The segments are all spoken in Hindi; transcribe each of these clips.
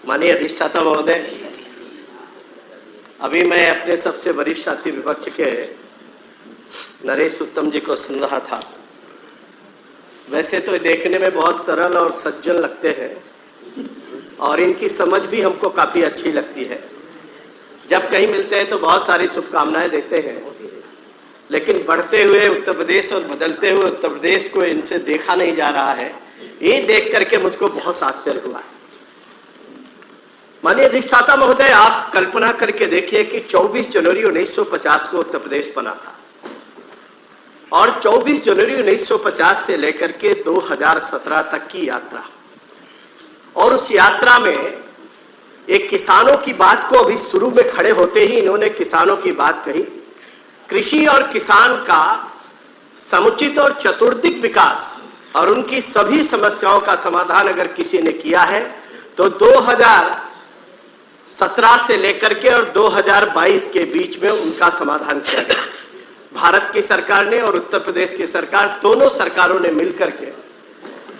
माननीय अधिष्ठाता महोदय, अभी मैं अपने सबसे वरिष्ठ साथी विपक्ष के नरेश उत्तम जी को सुन रहा था। वैसे तो देखने में बहुत सरल और सज्जन लगते हैं और इनकी समझ भी हमको काफ़ी अच्छी लगती है। जब कहीं मिलते हैं तो बहुत सारी शुभकामनाएं देते हैं, लेकिन बढ़ते हुए उत्तर प्रदेश और बदलते हुए उत्तर प्रदेश को इनसे देखा नहीं जा रहा है। ये देख करके मुझको बहुत आश्चर्य हुआ है। माननीय अधिष्ठाता महोदय, आप कल्पना करके देखिए कि 24 जनवरी 1950 को उत्तर प्रदेश बना था और 24 जनवरी 1950 से लेकर के 2017 तक की यात्रा, और उस यात्रा में एक किसानों की बात को अभी शुरू में खड़े होते ही इन्होंने किसानों की बात कही। कृषि और किसान का समुचित और चतुर्दिक विकास और उनकी सभी समस्याओं का समाधान अगर किसी ने किया है तो 2017 से लेकर के और 2022 के बीच में उनका समाधान किया गया। भारत की सरकार ने और उत्तर प्रदेश की सरकार, दोनों सरकारों ने मिलकर के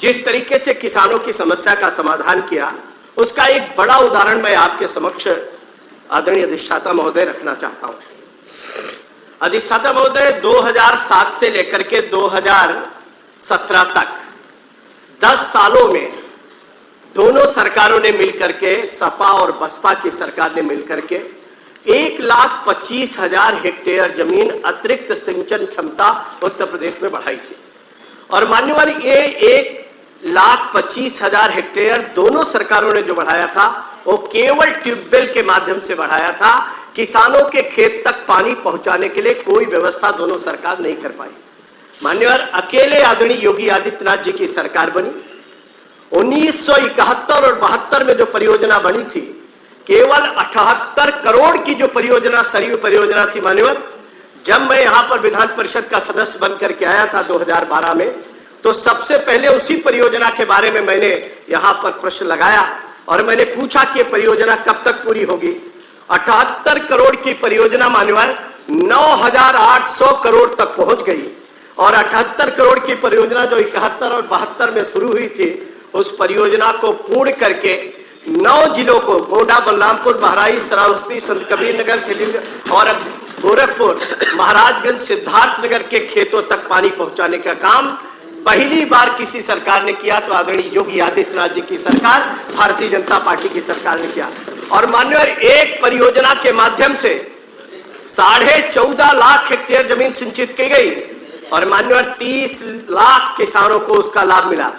जिस तरीके से किसानों की समस्या का समाधान किया, उसका एक बड़ा उदाहरण मैं आपके समक्ष आदरणीय अधिष्ठाता महोदय रखना चाहता हूं। अधिष्ठाता महोदय, 2007 से लेकर के 2017 तक 10 सालों में दोनों सरकारों ने मिलकर के, सपा और बसपा की सरकार ने मिलकर के 1,25,000 हेक्टेयर जमीन अतिरिक्त सिंचन क्षमता उत्तर प्रदेश में बढ़ाई थी। और मान्यवर, ये 1,25,000 हेक्टेयर दोनों सरकारों ने जो बढ़ाया था वो केवल ट्यूबवेल के माध्यम से बढ़ाया था। किसानों के खेत तक पानी पहुंचाने के लिए कोई व्यवस्था दोनों सरकार नहीं कर पाई। मान्यवर, अकेले आदरणीय योगी आदित्यनाथ जी की सरकार बनी। 1971 और 72 में जो परियोजना बनी थी, केवल 78 करोड़ की जो परियोजना, सरयू परियोजना थी। मान्यवर, जब मैं यहां पर विधान परिषद का सदस्य बन करके आया था 2012 में, तो सबसे पहले उसी परियोजना के बारे में मैंने यहां पर प्रश्न लगाया और मैंने पूछा कि ये परियोजना कब तक पूरी होगी। 78 करोड़ की परियोजना मान्यवर 9,800 करोड़ तक पहुंच गई और 78 करोड़ की परियोजना जो 71 और 72 में शुरू हुई थी, उस परियोजना को पूर्ण करके 9 जिलों को, गोंडा, बलरामपुर, बहराइच, श्रावस्ती, संत कबीर नगर और गोरखपुर, महाराजगंज, सिद्धार्थनगर के खेतों तक पानी पहुंचाने का काम पहली बार किसी सरकार ने किया तो आदरणीय योगी आदित्यनाथ जी की सरकार, भारतीय जनता पार्टी की सरकार ने किया। और मान्यवर, एक परियोजना के माध्यम से 14.5 लाख हेक्टेयर जमीन सिंचित की गई और मान्यवर 30 लाख किसानों को उसका लाभ मिला।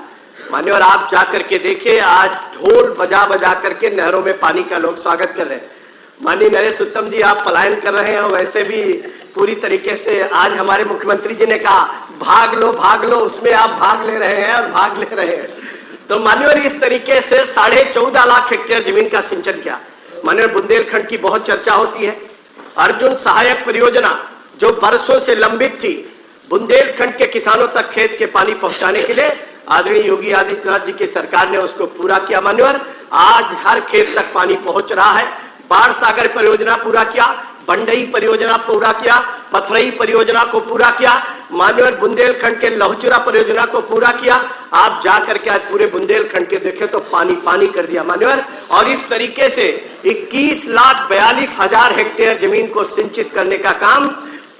मान्यवर, आप जाकर के देखिए, आज ढोल बजा बजा करके नहरों में पानी का लोग स्वागत कर रहे हैं। माननीय नरेश उत्तम जी, आप पलायन कर रहे हैं और वैसे भी पूरी तरीके से आज हमारे मुख्यमंत्री जी ने कहा भाग लो, उसमें आप भाग ले रहे हैं और भाग ले रहे हैं। तो मान्यवर, इस तरीके से 14.5 लाख हेक्टेयर जमीन का सिंचन किया। मान्यवर, बुंदेलखंड की बहुत चर्चा होती है। अर्जुन सहायक परियोजना जो बरसों से लंबित थी, बुंदेलखंड के किसानों तक खेत के पानी पहुंचाने के लिए आदरणीय योगी आदित्यनाथ जी की सरकार ने उसको पूरा किया। मान्यवर, आज हर खेत तक पानी पहुंच रहा है। बाढ़ सागर परियोजना पूरा किया, बंडई परियोजना पूरा किया, पथरई परियोजना को पूरा किया, मान्यवर बुंदेलखंड के लहुचुरा परियोजना को पूरा किया। आप जाकर के आज पूरे बुंदेलखंड के देखे तो पानी पानी कर दिया मान्यवर। और इस तरीके से 21,42,000 हेक्टेयर जमीन को सिंचित करने का काम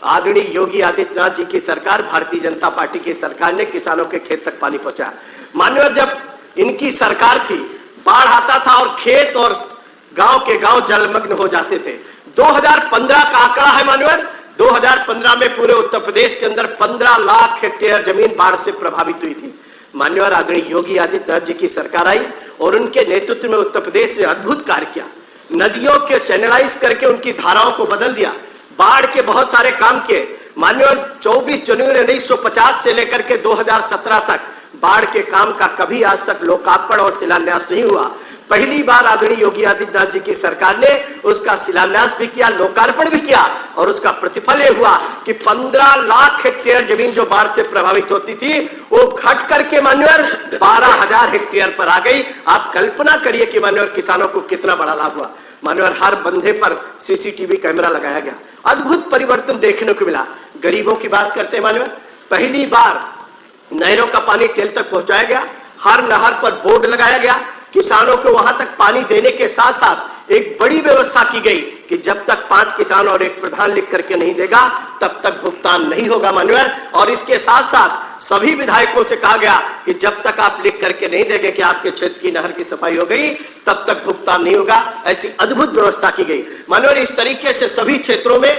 आदरणीय योगी आदित्यनाथ जी की सरकार, भारतीय जनता पार्टी की सरकार ने किसानों के खेत तक पानी पहुंचाया। मान्यवर, जब इनकी सरकार थी, बाढ़ आता था और खेत और गांव के गांव जलमग्न हो जाते थे। 2015 का आंकड़ा है मान्यवर, 2015 में पूरे उत्तर प्रदेश के अंदर 15 लाख हेक्टेयर जमीन बाढ़ से प्रभावित हुई थी। मान्यवर, आदरणीय योगी आदित्यनाथ जी की सरकार आई और उनके नेतृत्व में उत्तर प्रदेश ने अद्भुत कार्य किया। नदियों के चैनलाइज करके उनकी धाराओं को बदल दिया, बाढ़ के बहुत सारे काम किए। मान्यवर, 24 जनवरी 1950 से लेकर के 2017 तक बाढ़ के काम का कभी आज तक लोकार्पण और शिलान्यास नहीं हुआ। पहली बार आदरणीय योगी आदित्यनाथ जी की सरकार ने उसका शिलान्यास भी किया, लोकार्पण भी किया और उसका प्रतिफल यह हुआ कि 15 लाख हेक्टेयर जमीन जो बाढ़ से प्रभावित होती थी वो घट करके मान्यवर 12,000 हेक्टेयर पर आ गई। आप कल्पना करिए कि मान्यवर किसानों को कितना बड़ा लाभ हुआ। मान्यवर, हर बंधे पर सीसीटीवी कैमरा लगाया गया, अद्भुत परिवर्तन देखने को मिला। गरीबों की बात करते हैं मान्यवर, पहली बार नहरों का पानी टेल तक पहुंचाया गया, हर नहर पर बोर्ड लगाया गया, किसानों को वहां तक पानी देने के साथ साथ एक बड़ी व्यवस्था की गई कि जब तक 5 किसान और एक प्रधान लिख करके नहीं देगा तब तक भुगतान नहीं होगा मान्यवर। और इसके साथ साथ सभी विधायकों से कहा गया कि जब तक आप लिख करके नहीं देंगे कि आपके क्षेत्र की नहर की सफाई हो गई तब तक भुगतान नहीं होगा। ऐसी अद्भुत व्यवस्था की गई मान्यवर। इस तरीके से सभी क्षेत्रों में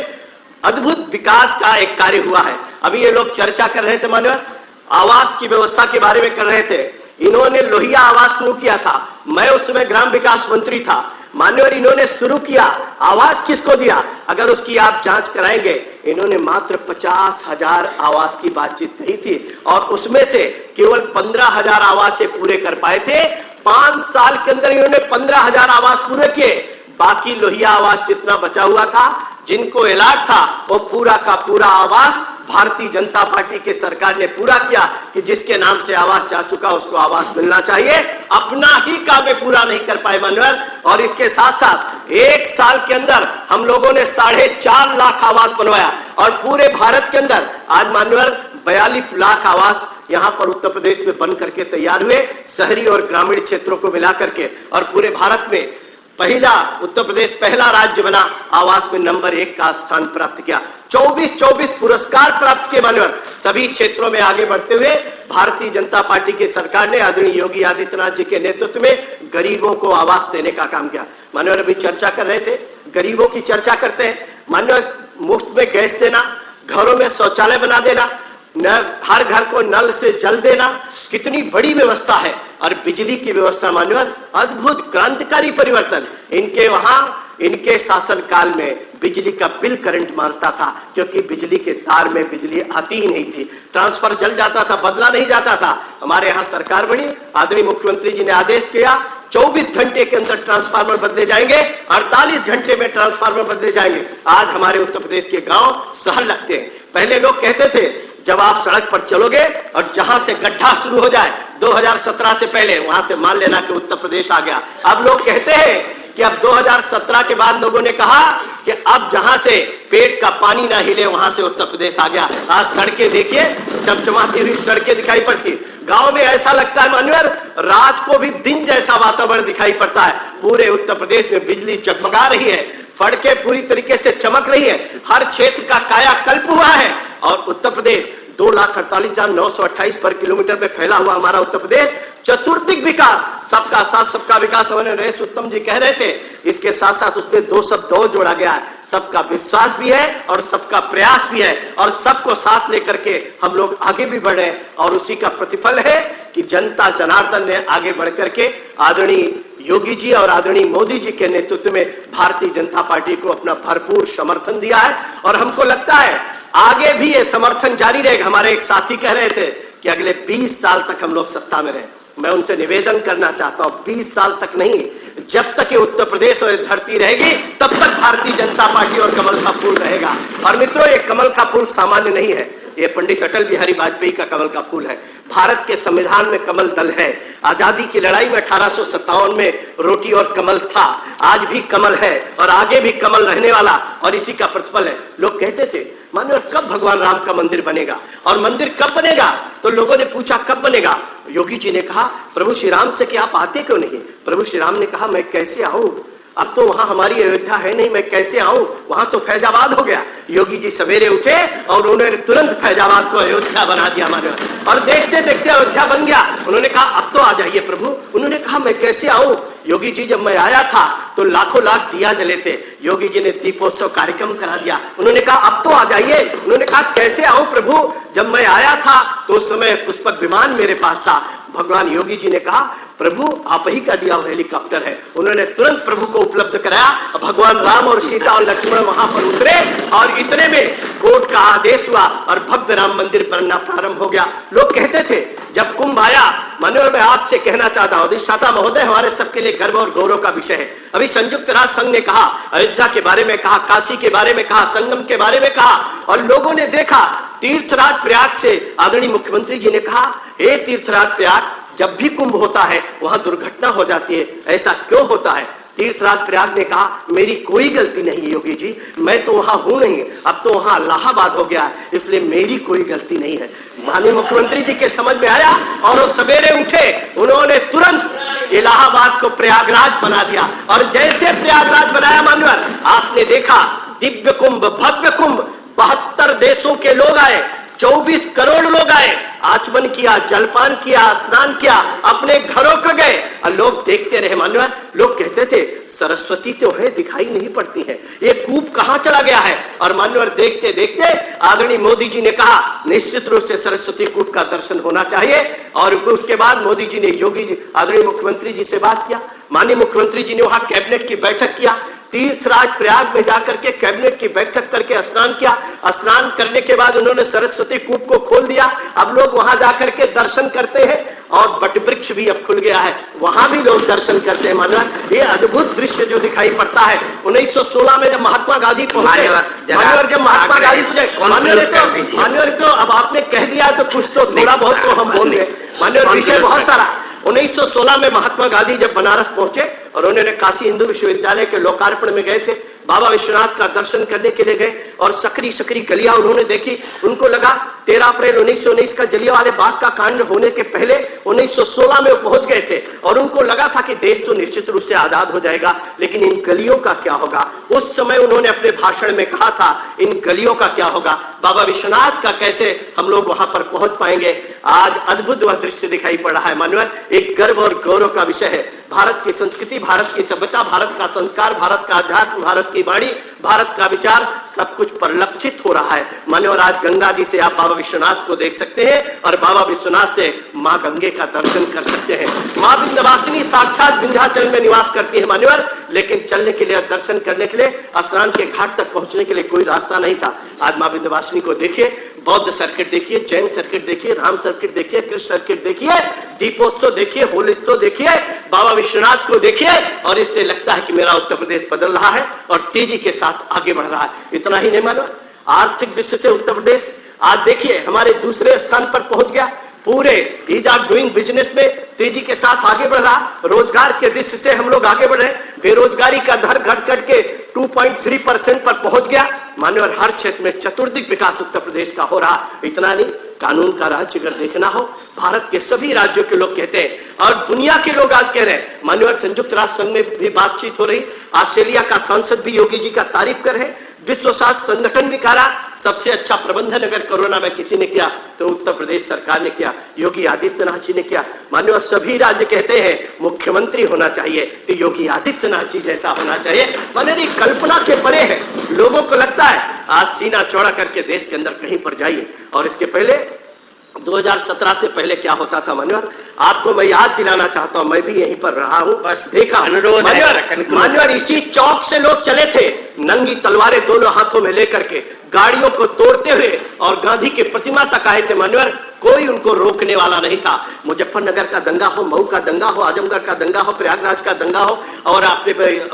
अद्भुत विकास का एक कार्य हुआ है। अभी ये लोग चर्चा कर रहे थे मान्यवर, आवास की व्यवस्था के बारे में कर रहे थे। इन्होंने लोहिया आवास शुरू किया था, मैं उस समय ग्राम विकास मंत्री था मान्यवर। इन्होंने शुरू किया, आवास किसको दिया अगर उसकी आप जांच कराएंगे, इन्होंने मात्र 50,000 आवास की बातचीत कही थी और उसमें से केवल 15,000 आवास से पूरे कर पाए थे। 5 साल के अंदर इन्होंने 15,000 आवास पूरे किए। बाकी लोहिया आवास जितना बचा हुआ था, जिनको अलॉट था, वो पूरा का पूरा आवास भारतीय जनता पार्टी के सरकार ने पूरा किया कि जिसके नाम से आवास जा चुका उसको आवास मिलना चाहिए। अपना ही काम पूरा नहीं कर पाए मान्यवर। और इसके साथ साथ 1 साल के अंदर हम लोगों ने 4.5 लाख आवास बनवाया और पूरे भारत के अंदर आज मान्यवर 42 लाख आवास यहां पर उत्तर प्रदेश में बन करके तैयार हुए, शहरी और ग्रामीण क्षेत्रों को मिला करके। और पूरे भारत में उत्तर प्रदेश पहला राज्य बना आवास में नंबर 1 का स्थान प्राप्त किया। 24 पुरस्कार प्राप्त किए मान्यवर। सभी क्षेत्रों में आगे बढ़ते हुए भारतीय जनता पार्टी की सरकार ने आदरणीय योगी आदित्यनाथ जी के नेतृत्व में गरीबों को आवास देने का काम किया मान्यवर। अभी चर्चा कर रहे थे, गरीबों की चर्चा करते हैं मान्यवर। मुफ्त में गैस देना, घरों में शौचालय बना देना, हर घर को नल से जल देना, कितनी बड़ी व्यवस्था है। और बिजली की व्यवस्था मान्यवर, अद्भुत क्रांतिकारी परिवर्तन। इनके वहां इनके शासन काल में बिजली का बिल करंट मारता था क्योंकि बिजली के तार में बिजली आती ही नहीं थी, ट्रांसफर जल जाता था, बदला नहीं जाता था। हमारे यहाँ सरकार बनी, आदरणीय मुख्यमंत्री जी ने आदेश किया 24 घंटे के अंदर ट्रांसफार्मर बदले जाएंगे, 48 घंटे में ट्रांसफार्मर बदले जाएंगे। आज हमारे उत्तर प्रदेश के गांव शहर लगते हैं। पहले लोग कहते थे जब आप सड़क पर चलोगे और जहां से गड्ढा शुरू हो जाए 2017 से पहले वहां से मान लेना कि उत्तर प्रदेश आ गया। अब लोग कहते हैं कि अब 2017 के बाद लोगों ने कहा कि अब जहां से पेट का पानी ना हिले वहां से उत्तर प्रदेश आ गया। आज सड़कें देखिए, चमचमाती हुई सड़कें दिखाई पड़ती। गांव में ऐसा लगता है मान्यवर रात को भी दिन जैसा वातावरण दिखाई पड़ता है। पूरे उत्तर प्रदेश में बिजली जगमगा रही है, सड़कें पूरी तरीके से चमक रही है, हर क्षेत्र का कायाकल्प हुआ है। और उत्तर प्रदेश 2,48,928 पर किलोमीटर में फैला हुआ हमारा उत्तर प्रदेश चतुर्दिक विकास, सबका साथ सबका विकास हमारे नरेश उत्तम जी कह रहे थे। इसके साथ साथ उसमें 2 शब्द और जोड़ा गया है, सबका विश्वास भी है और सबका प्रयास भी है। और सबको साथ लेकर के हम लोग आगे भी बढ़े और उसी का प्रतिफल है कि जनता जनार्दन ने आगे बढ़ करके आदरणीय योगी जी और आदरणीय मोदी जी के नेतृत्व में भारतीय जनता पार्टी को अपना भरपूर समर्थन दिया है। और हमको लगता है आगे भी ये समर्थन जारी रहेगा। हमारे एक साथी कह रहे थे कि अगले 20 साल तक हम लोग सत्ता में रहे। मैं उनसे निवेदन करना चाहता हूं 20 साल तक नहीं, जब तक ये उत्तर प्रदेश और धरती रहेगी तब तक भारतीय जनता पार्टी और कमल का फूल रहेगा। और मित्रों, ये कमल का फूल सामान्य नहीं है, ये पंडित अटल बिहारी वाजपेयी का कमल का फूल है। भारत के संविधान में कमल दल है। आजादी की लड़ाई में 1857 में रोटी और कमल था, आज भी कमल है और आगे भी कमल रहने वाला, और इसी का प्रतिफल है। लोग कहते थे मानो कब भगवान राम का मंदिर बनेगा और मंदिर कब बनेगा, तो लोगों ने पूछा कब बनेगा। योगी जी ने कहा प्रभु श्री राम से कि आप आते क्यों नहीं। प्रभु श्री राम ने कहा मैं कैसे आऊं, अब तो वहां हमारी अयोध्या है नहीं, मैं कैसे आऊं, वहां तो फैजाबाद हो गया। योगी जी सवेरे उठे और उन्होंने तुरंत फैजाबाद को अयोध्या बना दिया हमारे, और देखते देखते अयोध्या बन गया। उन्होंने कहा अब तो आ जाइए प्रभु। उन्होंने कहा मैं कैसे आऊं। योगी जी जब मैं आया था तो लाखों लाख दिया जले थे, योगी जी ने दीपोत्सव कार्यक्रम करा दिया। उन्होंने कहा अब तो आ जाइए। उन्होंने कहा कैसे आऊं प्रभु, जब मैं आया था तो उस समय पुष्पक विमान मेरे पास था। भगवान योगी जी ने कहा प्रभु आप ही का दिया हुआ हेलीकॉप्टर है। उन्होंने तुरंत प्रभु को उपलब्ध कराया। भगवान राम और सीता और लक्ष्मण वहां पर उतरे और इतने में कोर्ट का आदेश हुआ और भव्य राम मंदिर बनना प्रारंभ हो गया। लोग कहते थे जब कुंभ आया, माननीय मैं आपसे कहना चाहता हूं, अधिष्ठाता महोदय हमारे सबके लिए गर्व और गौरव का विषय है। अभी संयुक्त राष्ट्र संघ ने कहा, अयोध्या के बारे में कहा, काशी के बारे में कहा, संगम के बारे में कहा, और लोगों ने देखा तीर्थराज प्रयाग से आदरणीय मुख्यमंत्री जी ने कहा हे तीर्थराज प्रयाग, जब भी कुंभ होता है वहां दुर्घटना हो जाती है, ऐसा क्यों होता है। तीर्थराज प्रयाग ने कहा मेरी कोई गलती नहीं योगी जी, मैं तो वहां हूं नहीं, अब तो वहां इलाहाबाद हो गया, इसलिए मेरी कोई गलती नहीं है। माननीय मुख्यमंत्री जी के समझ में आया और वो सवेरे उठे, उन्होंने तुरंत इलाहाबाद को प्रयागराज बना दिया। और जैसे प्रयागराज बनाया मान्यवर, आपने देखा दिव्य कुंभ, भव्य कुंभ, 72 देशों के लोग आए, 24 करोड़ लोग आए, आचमन किया, जलपान किया, स्नान किया, अपने घरों को गए और लोग देखते रहे मान्यवर। लोग कहते थे सरस्वती तो है, दिखाई नहीं पड़ती है, ये कूप कहां चला गया है। और मान्यवर देखते देखते आदरणीय मोदी जी ने कहा निश्चित रूप से सरस्वती कूप का दर्शन होना चाहिए। और उसके बाद मोदी जी ने योगी जी, आदरणीय मुख्यमंत्री जी से बात किया। माननीय मुख्यमंत्री जी ने वहां कैबिनेट की बैठक किया, तीर्थराज प्रयाग में जाकर के कैबिनेट की बैठक करके स्नान किया। स्नान करने के बाद उन्होंने सरस्वती कूप को खोल दिया। अब लोग वहां जाकर के दर्शन करते हैं और वट वृक्ष भी अब खुल गया है, वहां भी लोग दर्शन करते हैं मान्यवर। ये अद्भुत दृश्य जो दिखाई पड़ता है। 1916 में जब महात्मा गांधी पहुंचे मान्यवर, जब महात्मा गांधी पहुंचे मान्यवर, तो अब आपने कह दिया तो कुछ तो थोड़ा बहुत तो हम बोल रहे मान्यवर, विषय बहुत सारा। 1916 में महात्मा गांधी जब बनारस पहुंचे और उन्होंने काशी हिंदू विश्वविद्यालय के लोकार्पण में गए थे, बाबा विश्वनाथ का दर्शन करने के लिए गए और सकरी सकरी गलियां उन्होंने देखी। उनको लगा 13 अप्रैल 1919 का जलियांवाला बाग का कांड होने के पहले 1916 में वो पहुंच गए थे और उनको लगा था कि देश तो निश्चित रूप से आजाद हो जाएगा, लेकिन इन गलियों का क्या होगा। उस समय उन्होंने अपने भाषण में कहा था इन गलियों का क्या होगा, बाबा विश्वनाथ का कैसे हम लोग वहां पर पहुंच पाएंगे। आज अद्भुत वह दृश्य दिखाई पड़ रहा है मान्यवर, एक गर्व और गौरव का विषय है। भारत की संस्कृति, भारत की सभ्यता, भारत का संस्कार, भारत का अध्यात्म, भारत की वाणी, भारत का विचार सब कुछ परिलक्षित हो रहा है मान्यवर। आज गंगा जी से आप बाबा विश्वनाथ को देख सकते हैं और बाबा विश्वनाथ से मां गंगे का दर्शन कर सकते हैं। मां विंध्यवासिनी साक्षात विंध्याचल में निवास करती है मान्यवर, लेकिन चलने के लिए, दर्शन करने के लिए, स्नान के घाट तक पहुंचने के लिए कोई रास्ता नहीं था। आज मां विंध्यवासिनी को देखिए, बौद्ध सर्किट देखिए, जैन सर्किट देखिए, राम सर्किट देखिए, कृष्ण सर्किट देखिए, दीपोत्सव देखिए, होलीत्सव देखिए, बाबा विश्वनाथ को देखिए और इससे लगता है कि मेरा उत्तर प्रदेश बदल रहा है और तेजी के साथ आगे बढ़ रहा है। इतना ही नहीं मानो, आर्थिक दृष्टि से उत्तर प्रदेश आज देखिए हमारे दूसरे स्थान पर पहुंच गया। पूरे ईज ऑफ डूइंग बिजनेस में तेजी के साथ आगे बढ़ रहा। रोजगार के दृष्टि से हम लोग आगे बढ़ रहे। बेरोजगारी का दर घट घट के 2.3% पर पहुंच गया मान्यवर। हर क्षेत्र में चतुर्दिक विकास उत्तर प्रदेश का हो रहा। इतना नहीं, कानून का राज्य अगर देखना हो, भारत के सभी राज्यों के लोग कहते हैं और दुनिया के लोग आज कह रहे हैं मान्यवर। संयुक्त राष्ट्र संघ में भी बातचीत हो रही, ऑस्ट्रेलिया का सांसद भी योगी जी का तारीफ कर रहे, विश्व स्वास्थ्य संगठन भी कह रहा सबसे अच्छा प्रबंधन अगर कोरोना में किसी ने किया तो उत्तर प्रदेश सरकार ने किया, योगी आदित्यनाथ जी ने किया मान्यवर। सभी राज्य कहते हैं मुख्यमंत्री होना चाहिए तो योगी आदित्यनाथ जी जैसा होना चाहिए मान्यवर। कल्पना के परे है। लोगों को लगता है आज सीना चौड़ा करके देश के अंदर कहीं पर जाइए। और इसके पहले 2017 से पहले क्या होता था मान्यवर, आपको मैं याद दिलाना चाहता हूं, मैं भी यहीं पर रहा हूं, बस देखा मान्यवर। इसी चौक से लोग चले थे नंगी तलवारें दोनों हाथों में लेकर के, गाड़ियों को तोड़ते हुए और गांधी की प्रतिमा तक आए थे मान्यवर। कोई उनको रोकने वाला नहीं था। मुजफ्फरनगर का दंगा हो, मऊ का दंगा हो, आजमगढ़ का दंगा हो, प्रयागराज का दंगा हो और आपने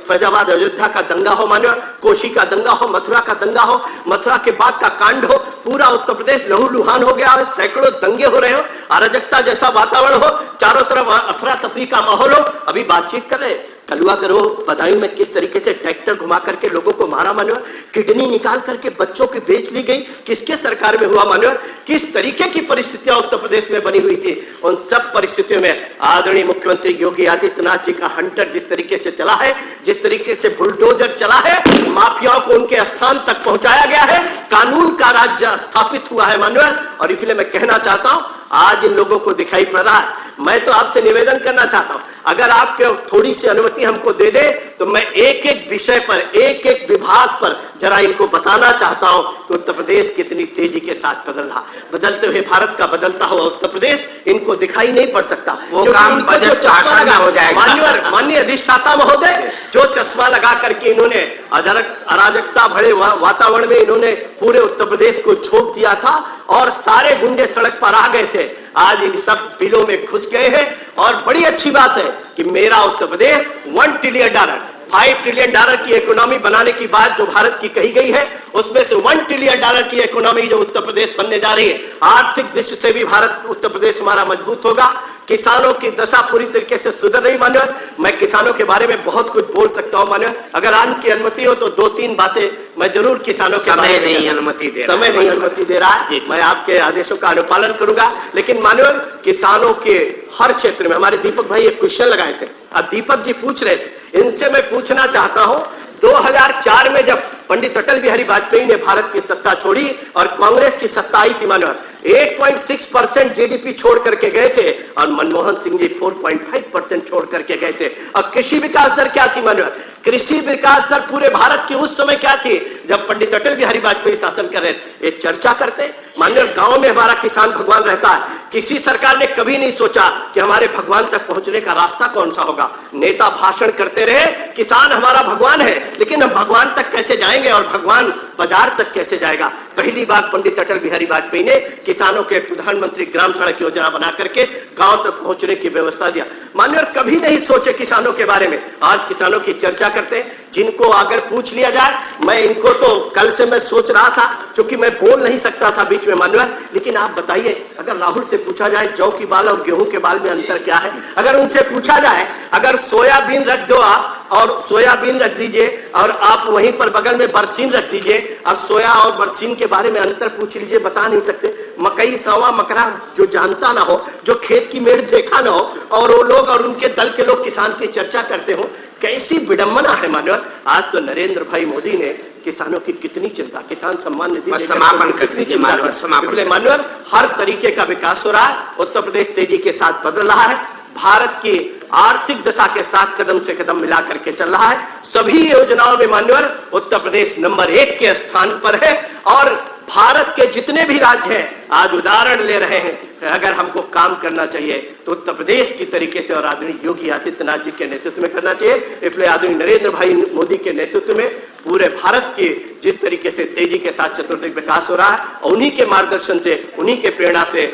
फैजाबाद अयोध्या का दंगा हो मान्यवर, कोशी का दंगा हो, मथुरा का दंगा हो, मथुरा के बाद का कांड हो, पूरा उत्तर प्रदेश लहूलुहान हो गया हो, सैकड़ों दंगे हो रहे हो, अराजकता जैसा वातावरण हो, चारों तरफ अफरा तफरी का माहौल हो। अभी बातचीत कर रहे कलुआ करो बदायूं में किस तरीके से ट्रैक्टर घुमा करके लोगों को मारा मान्यवर, किडनी निकाल करके बच्चों की बेच ली गई, किसके सरकार में हुआ मान्यवर। किस तरीके की परिस्थितियां उत्तर प्रदेश में बनी हुई थी। उन सब परिस्थितियों में आदरणीय मुख्यमंत्री योगी आदित्यनाथ जी का हंटर जिस तरीके से चला है, जिस तरीके से बुलडोजर चला है, माफियाओं को उनके स्थान तक पहुंचाया गया है, कानून का राज्य स्थापित हुआ है मान्यवर। और इसलिए मैं कहना चाहता हूं आज इन लोगों को दिखाई पड़ रहा है। मैं तो आपसे निवेदन करना चाहता हूं, अगर आपके थोड़ी सी अनुमति हमको दे दे तो मैं एक एक विषय पर, एक एक विभाग पर जरा इनको बताना चाहता हूं कि उत्तर प्रदेश कितनी तेजी के साथ बदल रहा। बदलते हुए भारत का बदलता हुआ उत्तर प्रदेश इनको दिखाई नहीं पड़ सकता। वो काम बजट चश्मा लगा हो जाएगा। माननीय अधिष्ठाता महोदय, जो चश्मा लगा करके इन्होंने अराजकता भरे वातावरण में इन्होंने पूरे उत्तर प्रदेश को छोड़ दिया था और सारे गुंडे सड़क पर आ गए थे, आज इन सब बिलों में घुस गए हैं। और बड़ी अच्छी बात है कि मेरा उत्तर प्रदेश $1 ट्रिलियन $5 ट्रिलियन की इकोनॉमी बनाने की बात जो भारत की कही गई है, उसमें से $1 ट्रिलियन की इकोनॉमी जो उत्तर प्रदेश बनने जा रही है, आर्थिक दृष्टि से भी भारत उत्तर प्रदेश हमारा मजबूत होगा। किसानों की दशा पूरी तरीके से सुधर रही। मान्यवर, मैं किसानों के बारे में बहुत कुछ बोल सकता हूं मान्यवर, अगर आपकी अनुमति हो तो 2-3 बातें मैं जरूर किसानों के बारे में। समय नहीं अनुमति दे रहा है, मैं आपके आदेशों का अनुपालन करूंगा। लेकिन मान्यवर, किसानों के हर क्षेत्र में हमारे दीपक भाई एक क्वेश्चन लगाए थे, अब दीपक जी पूछ रहे थे, इनसे मैं पूछना चाहता हूं, 2004 में जब पंडित अटल बिहारी वाजपेयी ने भारत की सत्ता छोड़ी और कांग्रेस की सत्ता आई थी मान्यवर, 8.6% जीडीपी छोड़ करके गए थे और मनमोहन सिंह जी 4.5% छोड़ करके गए थे। और कृषि विकास दर क्या थी मान्यवर? कृषि विकास दर पूरे भारत की उस समय क्या थी जब पंडित अटल बिहारी वाजपेयी शासन कर रहे थे? एक चर्चा करते मान्यवर, गांव में हमारा किसान भगवान रहता है। किसी सरकार ने कभी नहीं सोचा कि हमारे भगवान तक पहुंचने का रास्ता कौन सा होगा। नेता भाषण करते रहे, किसान हमारा भगवान है, लेकिन हम भगवान तक कैसे जाएंगे और भगवान बाजार तक कैसे जाएगा? पहली बार पंडित अटल बिहारी वाजपेयी ने किसानों के प्रधानमंत्री ग्राम सड़क योजना बना करके गांव तक पहुंचने की व्यवस्था दिया। मान्यवर, कभी नहीं सोचे किसानों के बारे में, आज किसानों की चर्चा करते हैं। जिनको अगर पूछ लिया जाए, मैं इनको तो कल से मैं सोच रहा था, क्योंकि मैं बोल नहीं सकता था बीच में मान्यवर, लेकिन आप बताइए, अगर राहुल से पूछा जाए जौ की बाल और गेहूं के बाल में अंतर क्या है, अगर उनसे पूछा जाए, अगर सोयाबीन रख दो आप और सोयाबीन रख दीजिए और आप वहीं पर बगल में बरसीन रख दीजिए और सोया और बरसीन के बारे में अंतर पूछ लीजिए, बता नहीं सकते। मकई, सावा, मकरा जो जानता ना हो, जो खेत की मेड़ देखा ना हो, और वो लोग और उनके दल के लोग किसान की चर्चा करते हो, कैसी विडंबना है मान्यवर। आज तो नरेंद्र भाई मोदी ने किसानों की कितनी चिंता, किसान सम्मान निधि समापन कर दीजिए मान्यवर, हर तरीके का विकास हो रहा है। उत्तर प्रदेश तेजी के साथ बदल रहा है, भारत की आर्थिक दशा के साथ कदम से कदम मिला करके चल रहा है। सभी योजनाओं में मान्यवर उत्तर प्रदेश नंबर 1 के स्थान पर है और भारत के जितने भी राज्य हैं आज उदाहरण ले रहे हैं। अगर हमको काम करना चाहिए तो उत्तर प्रदेश की तरीके से और आदरणीय योगी आदित्यनाथ जी के नेतृत्व में करना चाहिए। इसलिए आदरणीय नरेंद्र भाई मोदी के नेतृत्व में पूरे भारत के जिस तरीके से तेजी के साथ चतुर्दिक विकास हो रहा है, और उन्हीं के मार्गदर्शन से, उन्हीं के प्रेरणा से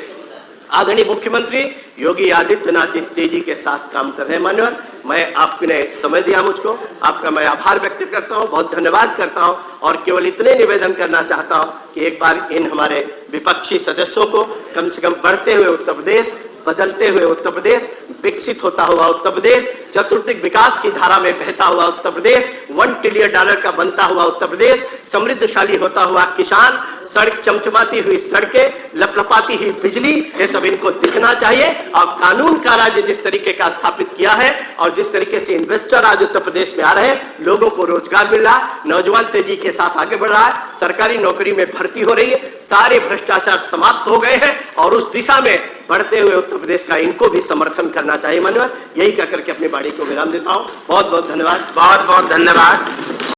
आदरणीय मुख्यमंत्री योगी आदित्यनाथ जी तेजी के साथ काम कर रहे हैं। मान्यवर, मैं आपने समय दिया मुझको, आपका मैं आभार व्यक्त करता हूं, बहुत धन्यवाद करता हूं और केवल इतने निवेदन करना चाहता हूं कि एक बार इन हमारे विपक्षी सदस्यों को कम से कम बढ़ते हुए उत्तर प्रदेश, बदलते हुए उत्तर प्रदेश, विकसित होता हुआ उत्तर प्रदेश, चतुर्दिक विकास की धारा में बहता हुआ उत्तर प्रदेश, $1 ट्रिलियन का बनता हुआ उत्तर प्रदेश, समृद्धशाली होता हुआ किसान, सड़क चमचमाती हुई सड़कें, लपलपाती हुई बिजली, ये सब इनको दिखना चाहिए। और कानून का राज्य जिस तरीके का स्थापित किया है और जिस तरीके से इन्वेस्टर आज उत्तर प्रदेश में आ रहे हैं, लोगों को रोजगार मिल रहा है, नौजवान तेजी के साथ आगे बढ़ रहा है, सरकारी नौकरी में भर्ती हो रही है, सारे भ्रष्टाचार समाप्त हो गए हैं और उस दिशा में बढ़ते हुए उत्तर प्रदेश का इनको भी समर्थन करना चाहिए। मान्यवर, यही कहकर के अपनी बाड़ी को विराम देता हूं। बहुत बहुत धन्यवाद। बहुत बहुत धन्यवाद।